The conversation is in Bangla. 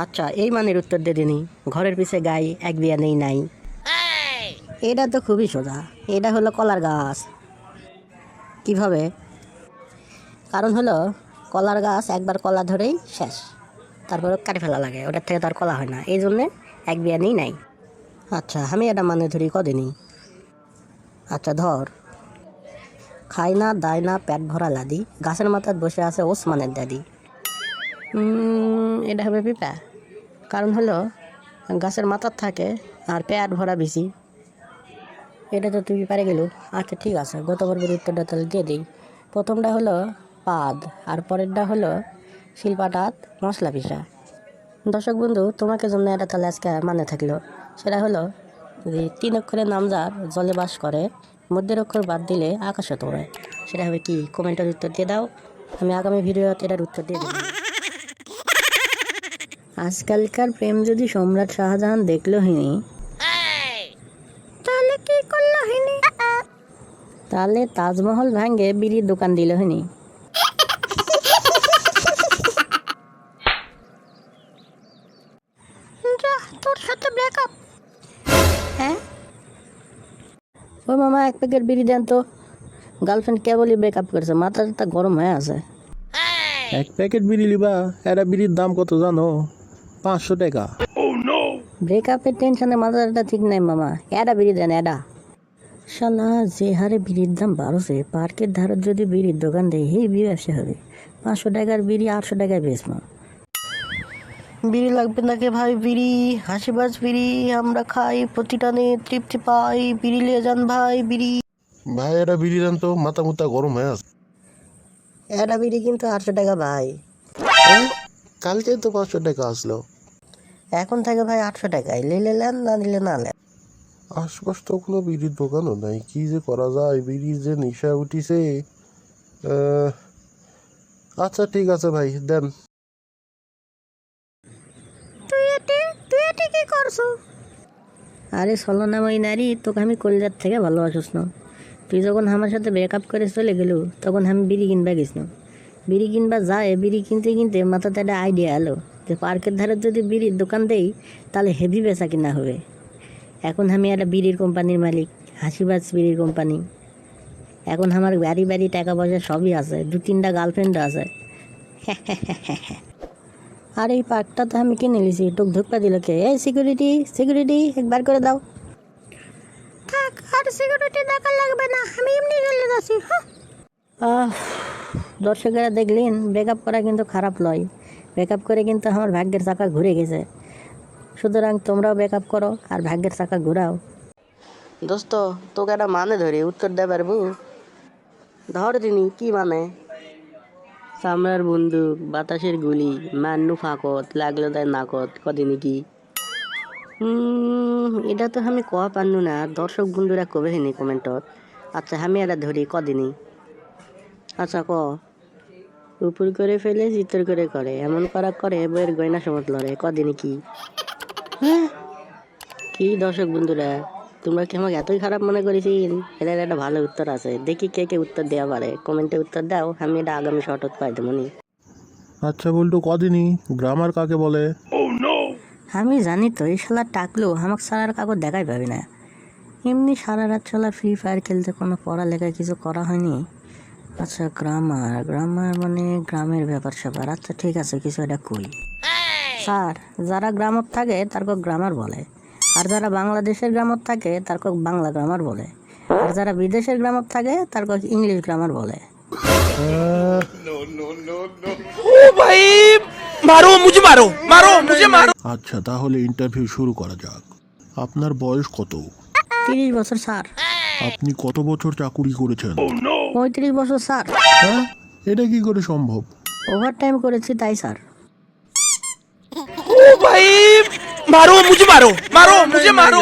আচ্ছা, এই মানের উত্তর দিয়ে দিনি। ঘরের পিছে গাই এক বিয়া নেই নাই। এটা তো খুবই সোজা। এটা হলো কলার গাছ। কিভাবে? কারণ হলো কলার গাছ একবার কলা ধরেই শেষ, তারপরে কাটি ফেলা লাগে, ওটার থেকে তো আর কলা হয় না, এই জন্যে এক বিয়া নেই নাই। আচ্ছা, আমি এটা মানে ধরি কদিনই। আচ্ছা ধর, খাই না দায় না পেট ভরা লাদি, গাছের মাথায় বসে আছে ওসমানের দাদি। এটা হবে পিপা। কারণ হলো গাছের মাথার থাকে আর পেট ভরা বেশি। এটা তো তুই পারে গেল। আচ্ছা ঠিক আছে, গত পর্বের উত্তরটা তাহলে দিয়ে দিই। প্রথমটা হলো পাদ, আর পরেরটা হলো শিলপাটাত মশলা পিসা। দর্শক বন্ধু, তোমাকে জন্য এটা তাহলে আজকে মানে থাকলো। সেটা হলো যে 3 অক্ষরের নাম যার জলে বাস করে, মধ্যের অক্ষর বাদ দিলে আকাশে তোড়ে। সেটা হবে কি? কমেন্টের উত্তর দিয়ে দাও, আমি আগামী ভিডিওতে এটার উত্তর দিয়ে দেবো। আজকালকার প্রেম যদি সম্রাট শাহজাহান দেখলো হিনি, তাহলে কি করলো হিনি? তাহলে তাজমহল ভাঙ্গে বিড়ির দোকান দিল হিনি। তোর সাথে ব্রেকআপ? হ্যাঁ। ও মামা, এক প্যাকেট বিড়ি দেন তো। গার্লফ্রেন্ড কেবলই ব্রেকআপ করেছে, মাথাটা গরম হয়ে আছে। এক প্যাকেট বিড়ি লিবা? একটা বিড়ির দাম কত জানো? 500 টাকা। ব্রেকআপের টেনশনে মাথাটা ঠিক নাই মামা, এডা বিড়ি দেন এডা। শালা যে হারে বিড়ির দাম বাড়ছে, পার্কের ধারে যদি বিড়ির দোকান দেয় এই ব্যবসা হবে। 500 টাকার বিড়ি 800 টাকায় বেচমা। বিড়ি লাগবে নাকি ভাই? বিড়ি হাসিবাজ বিড়ি আমরা খাই, প্রতিটানে তৃপ্তি পাই। বিড়ি নিয়ে যান ভাই, বিড়ি। ভাই একটা বিড়ি দেন তো, মাথা মুথা গরম হয়ে আছে। এটা বিড়ি কিন্তু 800 টাকা ভাই। কালকে তো 500 টাকা আসলো। এখন থেকে ভাই 800 টাকায়, নিলে নেন, না নিলে না নেন। আশপাশ তো কোনো বিড়ির দোকানও নাই, কি যে করা যায়, বিড়ির যে নেশা উঠিছে। আচ্ছা ঠিক আছে ভাই, দেন। তুই এটি কি করছো? আরে ছলনাময়ী নারী, তোকে আমি কলিজার থেকে ভালোবাসিস না। তুই যখন আমার সাথে ব্রেকআপ করে চলে গেল, তখন আমি বিড়ি কিনবা গেছিল। বিড়ি কিনবা যায়, বিড়ি কিনতে কিনতে মাথাতে একটা আইডিয়া এলো যে পার্কের ধারে যদি বিড়ির দোকান দেই তাহলে হেভি বেচা কিনা হবে। এখন আমি একটা বিড়ির কোম্পানির মালিক, হাসিবাজ বিড়ির কোম্পানি। এখন আমার বাড়ি বাড়ি টাকা পয়সা সবই আছে, 2-3টা গার্লফ্রেন্ডও আছে। আর এই পার্কটা তো আমি কিনে নিয়েছি, তোকে ধোকা দিল কে? এই সিকিউরিটি, সিকিউরিটি একবার করে দাও। থাক, আর সিকিউরিটি দেখা লাগবে না, আমি এমনি চলে যাচ্ছি। দর্শকেরা দেখলেন, ব্রেকআপ করা কিন্তু খারাপ নয়। ব্রেকআপ করে কিন্তু আমার ভাগ্যের চাকা ঘুরে গেছে। সুতরাং তোমরাও ব্রেকআপ করো আর ভাগ্যের চাকা ঘুরাও। দোস্ত, তোকে একটা মানে ধরে উত্তর দেবে পারবো? ধর দিনি কি মানে? চামড়ার বন্দুক, বাতাসের গুলি, মান্নু ফাঁকত, লাগলো তাই নাকত, কদিনই কি? এটা তো আমি কয়া পারনু না, দর্শক বন্ধুরা কবে হিনি কমেন্টত। আচ্ছা আমি এটা ধরি কদিনই। আচ্ছা ক। উপর করে ফেলে চিত্র করে করে, এমন করা করে বইয়ের গয়না সমত লড়ে, কদিনই কি? হ্যাঁ কি দর্শক বন্ধুরা, তোমরা কি আমাকে এতই খারাপ মনে করেছিস? এটার একটা ভালো উত্তর আছে, দেখি কে কে উত্তর দেওয়া পারে। কমেন্টে উত্তর দাও, আমি এটা আগামী শর্টত পাই দেবো নি। আচ্ছা বলতো কদিনই গ্রামার কাকে বলে? আমি জানি তো, এই শালা টাকলো আমাকে সারার কাগজ দেখাই পাবি না। এমনি সারা রাত শালা ফ্রি ফায়ার খেলতে, কোনো পড়ালেখা কিছু করা হয়নি। আচ্ছা গ্রামার, গ্রামার মানে গ্রামের ব্যাপার স্যাপার। আচ্ছা ঠিক আছে, কিছু একটা কই। স্যার, যারা গ্রামত থাকে তারকে গ্রামার বলে, আর যারা বাংলাদেশের গ্রামত থাকে তারকে বাংলা গ্রামার বলে, আর যারা বিদেশের গ্রামত থাকে তারকে ইংলিশ গ্রামার বলে। আচ্ছা তাহলে ইন্টারভিউ শুরু করা যাক। আপনার বয়স কত? 30 বছর স্যার। আপনি কত বছর চাকুরি করেছেন? 35 বছর স্যার। হ্যাঁ, এটা কি করে সম্ভব? ওভার টাইম করেছি তাই স্যার। मारो मुझे मारो मारो मुझे मारो